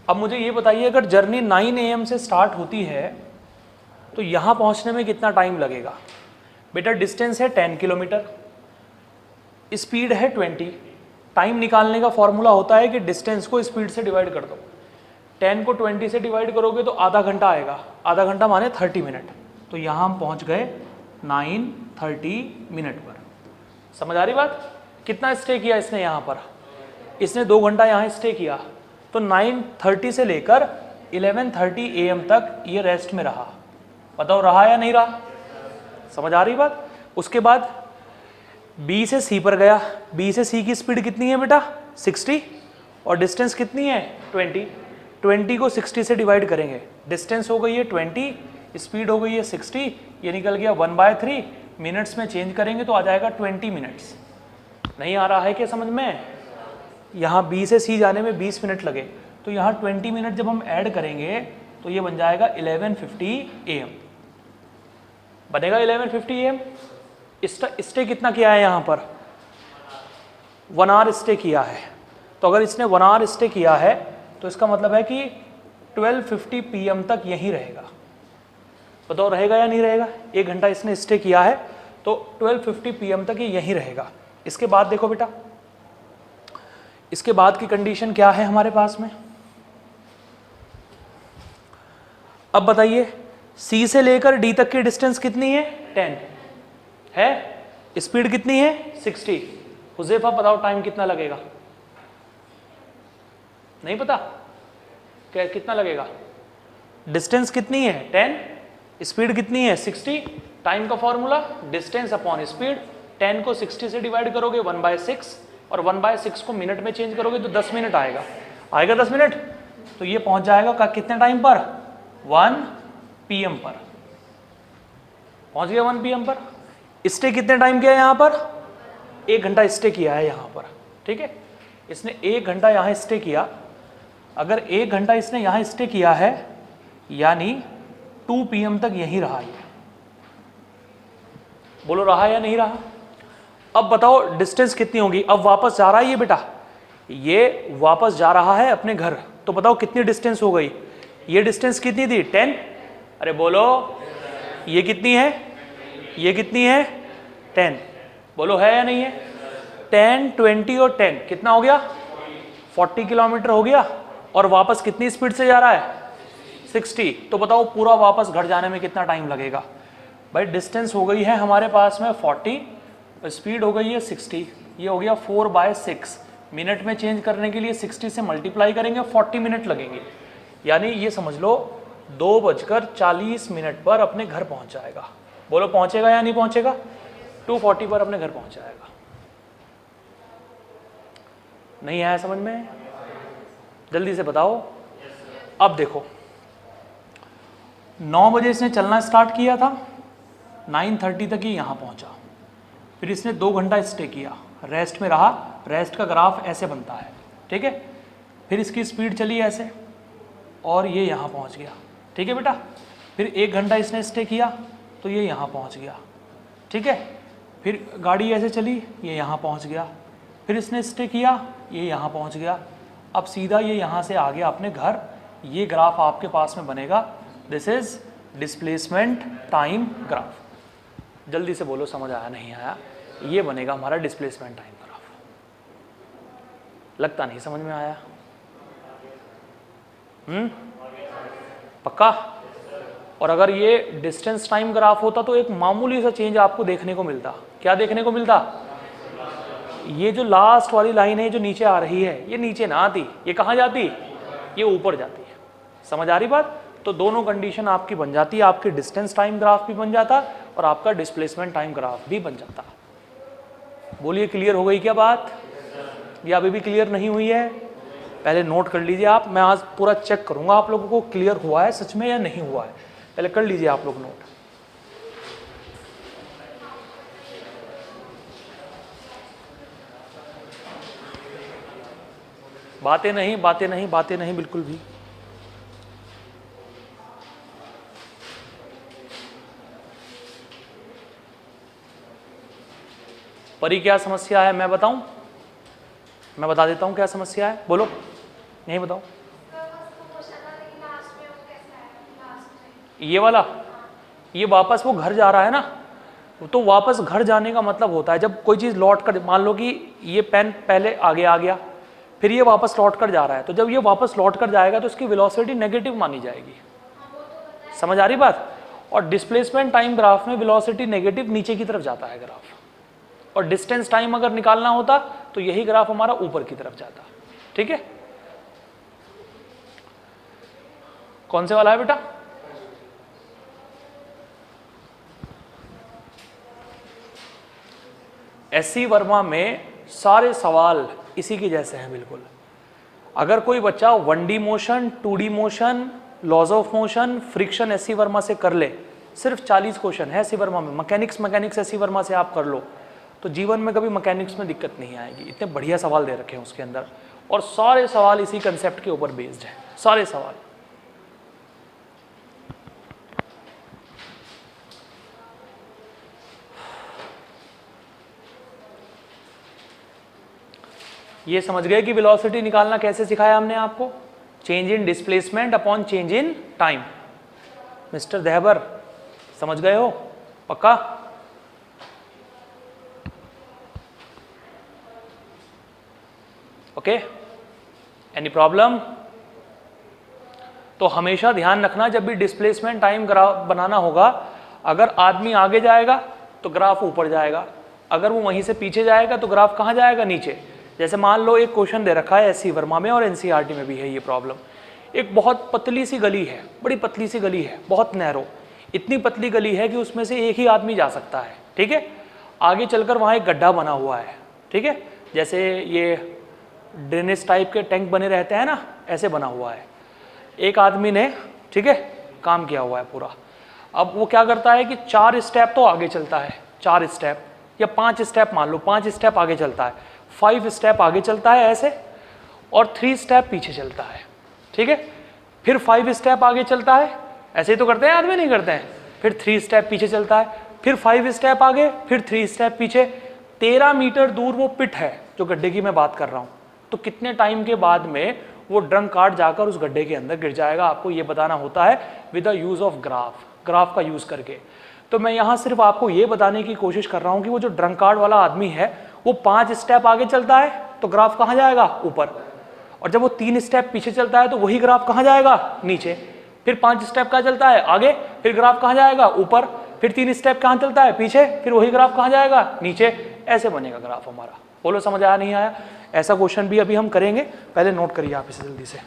अब मुझे ये बताइए, अगर जर्नी 9 AM से स्टार्ट होती है तो यहाँ पहुँचने में कितना टाइम लगेगा? बेटा डिस्टेंस है 10 किलोमीटर, स्पीड है 20। टाइम निकालने का फॉर्मूला होता है कि डिस्टेंस को स्पीड से डिवाइड कर दो। 10 को 20 से डिवाइड करोगे तो आधा घंटा आएगा, आधा घंटा माने 30 मिनट। तो यहाँ हम पहुँच गए 9:30 मिनट पर। समझ आ रही बात? कितना स्टे किया इसने यहाँ पर? इसने 2 घंटा यहाँ स्टे किया, तो 9:30 से लेकर 11:30 AM तक ये रेस्ट में रहा। बताओ रहा या नहीं रहा? समझ आ रही बात? उसके बाद B से C पर गया। B से C की स्पीड कितनी है बेटा? 60, और डिस्टेंस कितनी है? 20। 20 को 60 से डिवाइड करेंगे, डिस्टेंस हो गई है 20, स्पीड हो गई है 60, ये निकल गया 1/3। मिनट्स में चेंज करेंगे तो आ जाएगा 20 मिनट्स। नहीं आ रहा है क्या समझ में? यहाँ B से C जाने में 20 मिनट लगे, तो यहाँ 20 मिनट जब हम ऐड करेंगे तो ये बन जाएगा 11:50 AM। बनेगा 11:50 AM। स्टे कितना किया है यहाँ पर? 1 आवर स्टे किया है। तो अगर इसने 1 आवर स्टे किया है तो इसका मतलब है कि 12:50 PM तक यहीं रहेगा। बताओ रहेगा या नहीं रहेगा? 1 घंटा इसने स्टे किया है तो 12:50 PM तक ये यहीं रहेगा। इसके बाद देखो बेटा, इसके बाद की कंडीशन क्या है हमारे पास में? अब बताइए, C से लेकर D तक की डिस्टेंस कितनी है? 10 है। स्पीड कितनी है? 60। हुज़ैफा बताओ टाइम कितना लगेगा? नहीं पता? क्या कितना लगेगा? डिस्टेंस कितनी है? 10, स्पीड कितनी है? 60। टाइम का फॉर्मूला डिस्टेंस अपॉन स्पीड। 10 को 60 से डिवाइड करोगे 1/6, और 1/6 को मिनट में चेंज करोगे तो 10 मिनट आएगा। आएगा 10 मिनट। तो ये पहुंच जाएगा कितने टाइम पर? 1 PM पर। पहुंच गया 1 PM पर। स्टे कितने टाइम किया है यहाँ पर? 1 घंटा स्टे किया है यहाँ पर। ठीक है, इसने 1 घंटा यहाँ स्टे किया। अगर 1 घंटा इसने यहाँ स्टे किया है यानी 2 PM तक यहीं रहा ये। बोलो रहा या नहीं रहा? अब बताओ डिस्टेंस कितनी होगी? अब वापस जा रहा है ये बेटा, ये वापस जा रहा है अपने घर। तो बताओ कितनी डिस्टेंस हो गई? ये डिस्टेंस कितनी थी? 10। अरे बोलो, ये कितनी है? ये कितनी है? 10। बोलो है या नहीं है? 10, 20 और 10 कितना हो गया? 40 किलोमीटर हो गया। और वापस कितनी स्पीड से जा रहा है? 60। तो बताओ पूरा वापस घर जाने में कितना टाइम लगेगा? भाई डिस्टेंस हो गई है हमारे पास में 40, स्पीड हो गई है 60, ये हो गया 4/6। मिनट में चेंज करने के लिए 60 से मल्टीप्लाई करेंगे, 40 मिनट लगेंगे। यानी ये समझ लो 2:40 पर अपने घर पहुंच जाएगा। बोलो पहुंचेगा या नहीं पहुंचेगा? 2:40 पर अपने घर पहुंच जाएगा। नहीं आया समझ में? जल्दी से बताओ। अब देखो 9 बजे इसने चलना स्टार्ट किया था, 9:30 तक ही यहाँ पहुँचा। फिर इसने 2 घंटा स्टे किया, रेस्ट में रहा। रेस्ट का ग्राफ ऐसे बनता है, ठीक है। फिर इसकी स्पीड चली ऐसे और ये यहाँ पहुँच गया, ठीक है बेटा। फिर 1 घंटा इसने स्टे किया तो ये यहाँ पहुँच गया, ठीक है। फिर गाड़ी ऐसे चली, ये यहाँ पहुँच गया। फिर इसने स्टे किया, ये यहाँ पहुँच गया। अब सीधा ये यहाँ से आ गया अपने घर। ये ग्राफ आपके पास में बनेगा, this is displacement time graph. जल्दी से बोलो समझ आया नहीं आया? ये बनेगा हमारा डिस्प्लेसमेंट टाइम ग्राफ। लगता नहीं समझ में आया? पक्का? और अगर ये डिस्टेंस टाइम ग्राफ होता तो एक मामूली सा चेंज आपको देखने को मिलता। क्या देखने को मिलता? ये जो लास्ट वाली लाइन है जो नीचे आ रही है, ये नीचे ना आती, ये कहाँ जाती? ये ऊपर जाती है। समझ आ रही बात? तो दोनों कंडीशन आपकी बन जाती है, आपकी डिस्टेंस टाइम ग्राफ भी बन जाता और आपका डिस्प्लेसमेंट टाइम ग्राफ भी बन जाता। बोलिए क्लियर हो गई क्या बात? या अभी भी क्लियर नहीं हुई है? पहले नोट कर लीजिए आप। मैं आज पूरा चेक करूंगा आप लोगों को क्लियर हुआ है सच में या नहीं हुआ है। पहले कर लीजिए आप लोग नोट। बातें नहीं, बातें नहीं, बातें नहीं बिल्कुल भी। परी क्या समस्या है मैं बताऊं? मैं बता देता हूं क्या समस्या है, बोलो। नहीं बताओ। ये वाला, ये वापस वो घर जा रहा है ना, तो वापस घर जाने का मतलब होता है जब कोई चीज़ लौट कर, मान लो कि ये पेन पहले आगे आ गया, फिर ये वापस लौट कर जा रहा है, तो जब ये वापस लौट कर जाएगा तो इसकी वेलोसिटी नेगेटिव मानी जाएगी। समझ आ रही बात? और डिस्प्लेसमेंट टाइम ग्राफ में वेलोसिटी नेगेटिव नीचे की तरफ जाता है ग्राफ, और डिस्टेंस टाइम अगर निकालना होता तो यही ग्राफ हमारा ऊपर की तरफ जाता। ठीक है, कौन से वाला है बेटा? एससी वर्मा में सारे सवाल इसी के जैसे हैं बिल्कुल। अगर कोई बच्चा 1D motion, 2D motion, laws of motion, friction S C Verma से कर ले, सिर्फ 40 क्वेश्चन है एससी वर्मा में, मैकेनिक्स एससी वर्मा से आप कर लो तो जीवन में कभी मैकेनिक्स में दिक्कत नहीं आएगी। इतने बढ़िया सवाल दे रखे हैं उसके अंदर, और सारे सवाल इसी कंसेप्ट के ऊपर बेस्ड हैं, सारे सवाल। ये समझ गए कि वेलोसिटी निकालना कैसे सिखाया हमने आपको? Change in displacement upon change in time. Mister देहबर समझ गए हो पक्का? Okay, any problem? तो हमेशा ध्यान रखना जब भी डिस्प्लेसमेंट टाइम ग्राफ बनाना होगा, अगर आदमी आगे जाएगा तो ग्राफ ऊपर जाएगा, अगर वो वहीं से पीछे जाएगा तो ग्राफ कहाँ जाएगा? नीचे। जैसे मान लो एक क्वेश्चन दे रखा है एससी वर्मा में और एनसीईआरटी में भी है ये प्रॉब्लम। एक बहुत पतली सी गली है, बड़ी पतली सी गली है, बहुत नैरो, इतनी पतली गली है कि उसमें से एक ही आदमी जा सकता है। ठीक है, आगे चलकर वहाँ एक गड्ढा बना हुआ है। ठीक है, जैसे ये ड्रेनेज टाइप के टैंक बने रहते हैं ना, ऐसे बना हुआ है। एक आदमी ने, ठीक है, काम किया हुआ है पूरा। अब वो क्या करता है कि 4 स्टेप तो आगे चलता है, 4 स्टेप या 5 स्टेप, मान लो 5 स्टेप आगे चलता है, 5 स्टेप आगे चलता है ऐसे, और 3 स्टेप पीछे चलता है। ठीक है, फिर 5 स्टेप आगे चलता है, ऐसे ही तो करते हैं आदमी, नहीं करते हैं? फिर 3 स्टेप पीछे चलता है, फिर 5 स्टेप आगे, फिर 3 स्टेप पीछे। 13 मीटर दूर वो पिट है जो गड्ढे की मैं बात कर रहा हूँ। तो कितने टाइम के बाद में वो ड्रंक कार्ड जाकर उस गड्ढे के अंदर गिर जाएगा, आपको ये बताना होता है with the use of graph, graph का यूज करके। तो मैं यहाँ सिर्फ आपको ये बताने की कोशिश कर रहा हूँ कि वो जो ड्रंक कार्ड वाला आदमी है वो 5 स्टेप आगे चलता है तो ग्राफ कहाँ जाएगा? ऊपर। और जब वो 3 स्टेप पीछे चलता है तो वही ग्राफ कहाँ जाएगा? नीचे। फिर 5 स्टेप कहाँ चलता है? आगे, फिर ग्राफ कहाँ जाएगा? ऊपर। फिर 3 स्टेप कहाँ चलता है? पीछे, फिर वही ग्राफ कहाँ जाएगा? नीचे। ऐसे बनेगा ग्राफ हमारा। बोलो समझ आया नहीं आया? ऐसा क्वेश्चन भी अभी हम करेंगे, पहले नोट करिए आप इसे जल्दी से।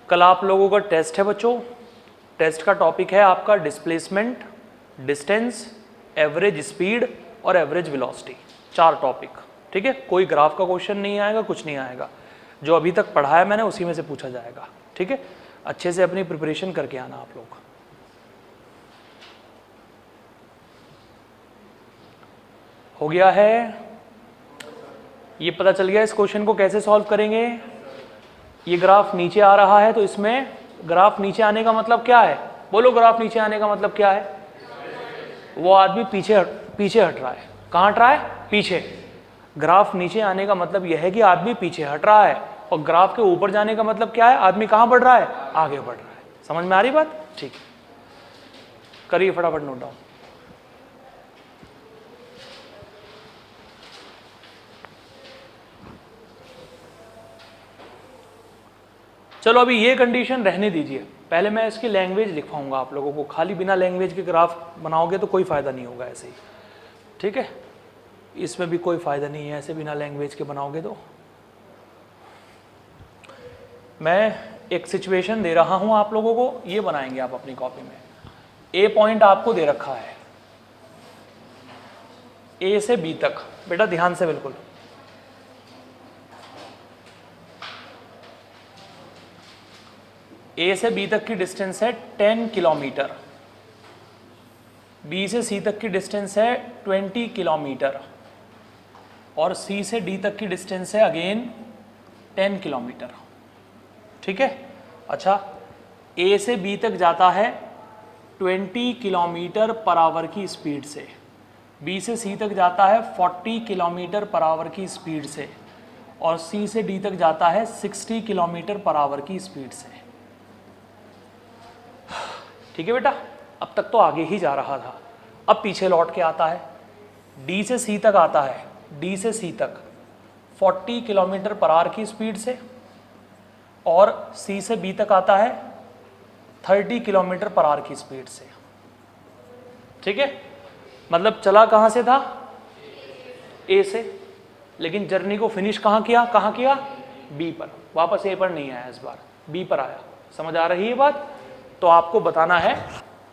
कल आप लोगों का टेस्ट है बच्चों। टेस्ट का टॉपिक है आपका डिस्प्लेसमेंट, डिस्टेंस, एवरेज स्पीड और एवरेज वेलोसिटी, 4 टॉपिक। ठीक है, कोई ग्राफ का क्वेश्चन नहीं आएगा, कुछ नहीं आएगा, जो अभी तक पढ़ाया मैंने उसी में से पूछा जाएगा। ठीक है, अच्छे से अपनी प्रिपरेशन करके आना आप लोग। हो गया है? ये पता चल गया इस क्वेश्चन को कैसे सॉल्व करेंगे? ये ग्राफ नीचे आ रहा है तो इसमें ग्राफ नीचे आने का मतलब क्या है? बोलो, ग्राफ नीचे आने का मतलब क्या है? वो आदमी पीछे हट रहा है। कहाँ हट रहा है? पीछे। ग्राफ नीचे आने का मतलब यह है कि आदमी पीछे हट रहा है, और ग्राफ के ऊपर जाने का मतलब क्या है? आदमी कहाँ बढ़ रहा है? आगे बढ़ रहा है। समझ में आ रही बात? ठीक है, करिए फटाफट नोट डाउन। चलो अभी ये कंडीशन रहने दीजिए, पहले मैं इसकी लैंग्वेज लिखवाऊंगा आप लोगों को। खाली बिना लैंग्वेज के ग्राफ बनाओगे तो कोई फ़ायदा नहीं होगा ऐसे ही। ठीक है, इसमें भी कोई फ़ायदा नहीं है ऐसे बिना लैंग्वेज के बनाओगे तो। मैं एक सिचुएशन दे रहा हूं आप लोगों को, ये बनाएंगे आप अपनी कॉपी में। ए पॉइंट आपको दे रखा है, ए से बी तक। बेटा ध्यान से बिल्कुल, ए से बी तक की डिस्टेंस है 10 किलोमीटर, बी से सी तक की डिस्टेंस है 20 किलोमीटर और सी से डी तक की डिस्टेंस है अगेन 10 किलोमीटर। ठीक है। अच्छा, ए से बी तक जाता है 20 किलोमीटर पर आवर की स्पीड से, बी से सी तक जाता है 40 किलोमीटर पर आवर की स्पीड से और सी से डी तक जाता है 60 किलोमीटर पर आवर की स्पीड से। ठीक है बेटा, अब तक तो आगे ही जा रहा था, अब पीछे लौट के आता है। डी से सी तक आता है, डी से सी तक 40 किलोमीटर पर आवर की स्पीड से और सी से बी तक आता है 30 किलोमीटर पर आवर की स्पीड से। ठीक है, मतलब चला कहां से था? ए से, लेकिन जर्नी को फिनिश कहां किया? बी पर। वापस ए पर नहीं आया, इस बार बी पर आया। समझ आ रही है बात? तो आपको बताना है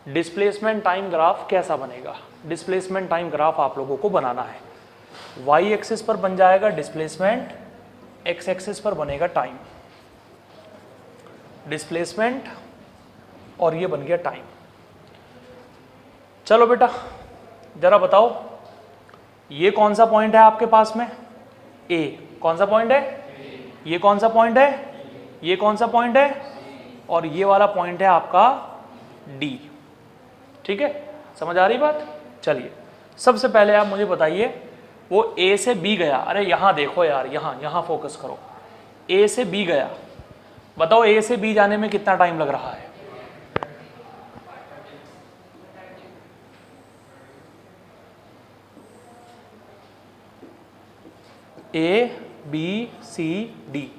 डिस्प्लेसमेंट टाइम ग्राफ कैसा बनेगा। डिस्प्लेसमेंट टाइम ग्राफ आप लोगों को बनाना है। वाई एक्सिस पर बन जाएगा डिस्प्लेसमेंट, एक्स एक्सिस पर बनेगा टाइम। डिस्प्लेसमेंट और ये बन गया टाइम। चलो बेटा जरा बताओ, ये कौन सा पॉइंट है आपके पास में? ए। कौन सा पॉइंट है? ये कौन सा पॉइंट है? ये कौन सा पॉइंट है? और ये वाला पॉइंट है आपका डी। ठीक है, समझ आ रही बात? चलिए सबसे पहले आप मुझे बताइए, वो ए से बी गया। अरे यहां देखो यार, यहां फोकस करो। ए से बी गया, बताओ ए से बी जाने में कितना टाइम लग रहा है? A B C D.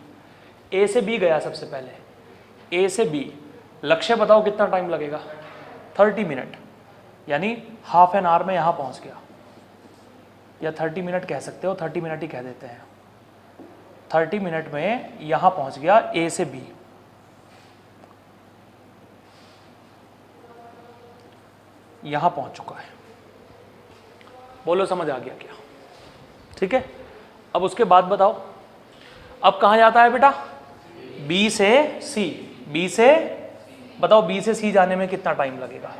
ए से बी गया सबसे पहले, ए से बी। लक्ष्य बताओ कितना टाइम लगेगा? 30 मिनट, यानी हाफ एन आवर में यहां पहुंच गया, या 30 मिनट कह सकते हो, 30 मिनट ही कह देते हैं। 30 मिनट में यहां पहुंच गया ए से बी। यहां पहुंच चुका है। बोलो समझ आ गया क्या? ठीक है, अब उसके बाद बताओ, अब कहां जाता है बेटा? बी से सी। बी से, बताओ बी से सी जाने में कितना टाइम लगेगा?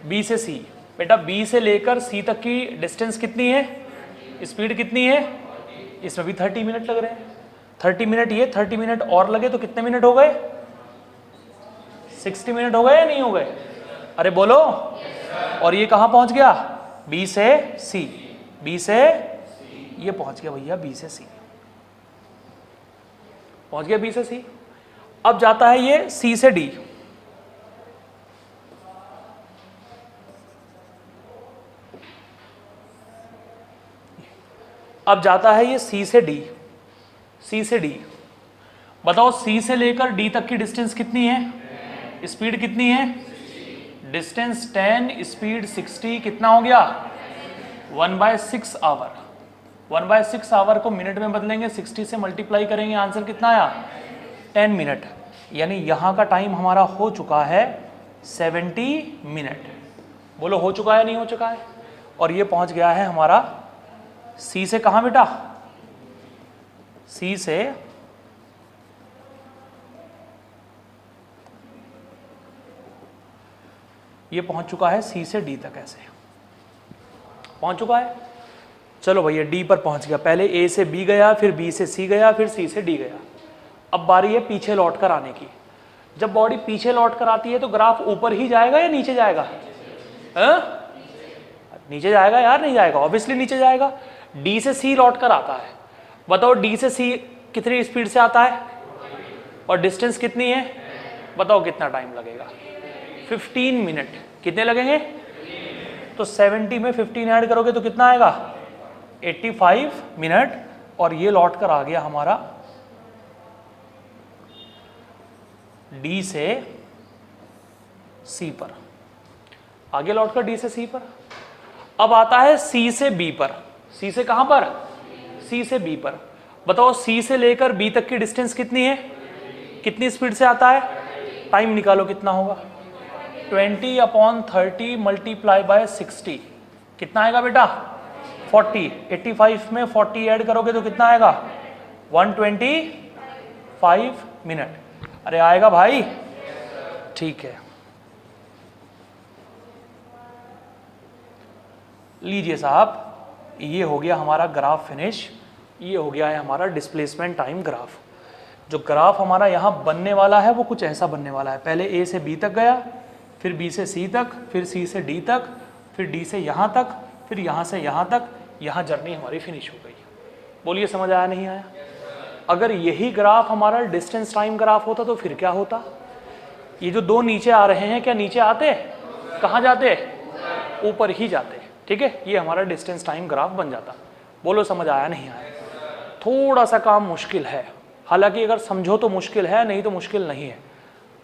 बी से सी, बेटा बी से लेकर सी तक की डिस्टेंस कितनी है? स्पीड कितनी है? इसमें भी 30 मिनट लग रहे हैं। 30 मिनट ये, 30 मिनट और लगे तो कितने मिनट हो गए? 60 मिनट हो गए या नहीं हो गए? अरे बोलो। और ये कहां पहुंच गया? बी से सी। बी से ये पहुंच गया भैया, बी से सी पहुंच गया, बी से सी। अब जाता है ये सी से डी। अब जाता है ये सी से डी। सी से डी, बताओ सी से लेकर डी तक की डिस्टेंस कितनी है? स्पीड कितनी है? Distance 10, speed 60। कितना हो गया? 1/6 आवर। 1/6 आवर को मिनट में बदलेंगे, 60 से मल्टीप्लाई करेंगे, आंसर कितना आया? 10 मिनट। यानी यहां का टाइम हमारा हो चुका है 70 मिनट। बोलो हो चुका है नहीं हो चुका है? और ये पहुंच गया है हमारा सी से कहां बेटा? सी से ये पहुंच चुका है सी से डी तक, ऐसे पहुंच चुका है। चलो भैया डी पर पहुंच गया। पहले ए से बी गया, फिर बी से सी गया, फिर सी से डी गया। अब बारी है पीछे लौट कर आने की। जब बॉडी पीछे लौट कर आती है तो ग्राफ ऊपर ही जाएगा या नीचे जाएगा? नीचे जाएगा यार, नहीं जाएगा? ऑब्वियसली नीचे जाएगा। डी से सी लौट कर आता है, बताओ डी से सी कितनी स्पीड से आता है और डिस्टेंस कितनी है? बताओ कितना टाइम लगेगा? 15 मिनट। कितने लगेंगे? तो 70 में 15 ऐड करोगे तो कितना आएगा? 85 मिनट। और ये लौट कर आ गया हमारा डी से सी पर। आगे लौट कर डी से सी पर। अब आता है सी से बी पर। सी से कहां पर? सी से बी पर। बताओ सी से लेकर बी तक की डिस्टेंस कितनी है? कितनी स्पीड से आता है? टाइम निकालो कितना होगा? 20/30 मल्टीप्लाई बाय 60। कितना आएगा बेटा? 40। 85 में 40 ऐड करोगे तो कितना आएगा? 125 मिनट। अरे आएगा भाई, ठीक है। लीजिए साहब, ये हो गया हमारा ग्राफ फिनिश, ये हो गया है हमारा डिस्प्लेसमेंट टाइम ग्राफ। जो ग्राफ हमारा यहाँ बनने वाला है वो कुछ ऐसा बनने वाला है। पहले ए से बी तक गया, फिर बी से सी तक, फिर सी से डी तक, फिर डी से यहाँ तक, फिर यहाँ से यहाँ तक, यहाँ जर्नी हमारी फिनिश हो गई। बोलिए समझ आया नहीं आया? अगर यही ग्राफ हमारा डिस्टेंस टाइम ग्राफ होता तो फिर क्या होता? ये जो दो नीचे आ रहे हैं, क्या नीचे आते? कहाँ जाते? ऊपर ही जाते। ठीक है, ये हमारा डिस्टेंस टाइम ग्राफ बन जाता। बोलो समझ आया नहीं आया? थोड़ा सा काम मुश्किल है, हालांकि अगर समझो तो मुश्किल है, नहीं तो मुश्किल नहीं है।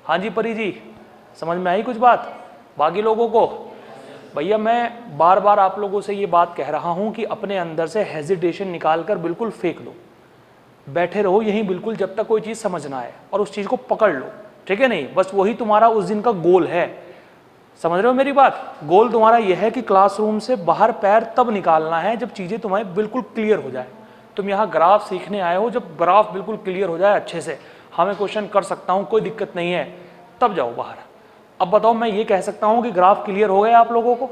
हाँ जी परी जी, समझ में आई कुछ बात बाकी लोगों को? भैया मैं बार बार आप लोगों से ये बात कह रहा हूँ कि अपने अंदर से हेजिटेशन निकाल कर बिल्कुल फेंक दो, बैठे रहो यहीं बिल्कुल जब तक कोई चीज़ समझ ना आए, और उस चीज़ को पकड़ लो। ठीक है, नहीं बस वही तुम्हारा उस दिन का गोल है। समझ रहे हो मेरी बात? गोल तुम्हारा यह है कि क्लासरूम से बाहर पैर तब निकालना है जब चीज़ें तुम्हें बिल्कुल क्लियर हो जाए। तुम यहाँ ग्राफ सीखने आए हो, जब ग्राफ बिल्कुल क्लियर हो जाए अच्छे से, हमें क्वेश्चन कर सकता हूँ कोई दिक्कत नहीं है, तब जाओ बाहर। अब बताओ, मैं ये कह सकता हूँ कि ग्राफ क्लियर हो गया आप लोगों को?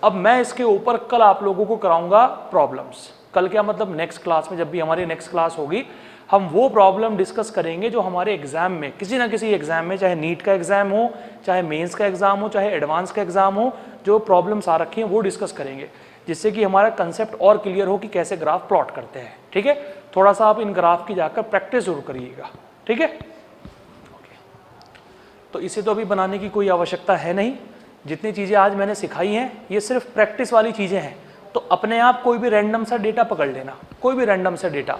अब मैं इसके ऊपर कल आप लोगों को कराऊंगा प्रॉब्लम्स। कल क्या मतलब नेक्स्ट क्लास में, जब भी हमारी नेक्स्ट क्लास होगी, हम वो प्रॉब्लम डिस्कस करेंगे जो हमारे एग्जाम में, किसी ना किसी एग्जाम में, चाहे नीट का एग्जाम हो, चाहे मेंस का एग्जाम हो, चाहे एडवांस का एग्जाम हो, जो प्रॉब्लम्स आ रखी हैं वो डिस्कस करेंगे, जिससे कि हमारा कंसेप्ट और क्लियर हो कि कैसे ग्राफ प्लॉट करते हैं। ठीक है, थोड़ा सा आप इन ग्राफ की जाकर प्रैक्टिस जरूर करिएगा। ठीक है, तो इसे तो अभी बनाने की कोई आवश्यकता है नहीं। जितनी चीज़ें आज मैंने सिखाई हैं ये सिर्फ प्रैक्टिस वाली चीज़ें हैं। तो अपने आप कोई भी रैंडम सा डेटा पकड़ लेना, कोई भी रैंडम सा डेटा,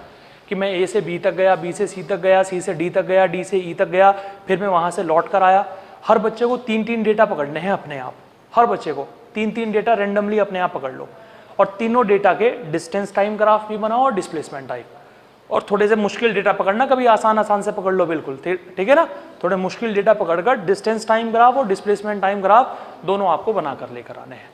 कि मैं ए से बी तक गया, बी से सी तक गया, सी से डी तक गया, डी से ई तक गया, फिर मैं वहाँ से लौट कर आया। हर बच्चे को 3-3 डेटा पकड़ने हैं अपने आप, हर बच्चे को 3-3 डेटा रैंडमली अपने आप पकड़ लो, और तीनों डेटा के डिस्टेंस टाइम ग्राफ भी बनाओ और डिस्प्लेसमेंट टाइम। और थोड़े से मुश्किल डेटा पकड़ना, कभी आसान से पकड़ लो बिल्कुल, ठीक है ना? थोड़े मुश्किल डेटा पकड़कर डिस्टेंस टाइम ग्राफ और डिस्प्लेसमेंट टाइम ग्राफ दोनों आपको बना कर लेकर आने हैं।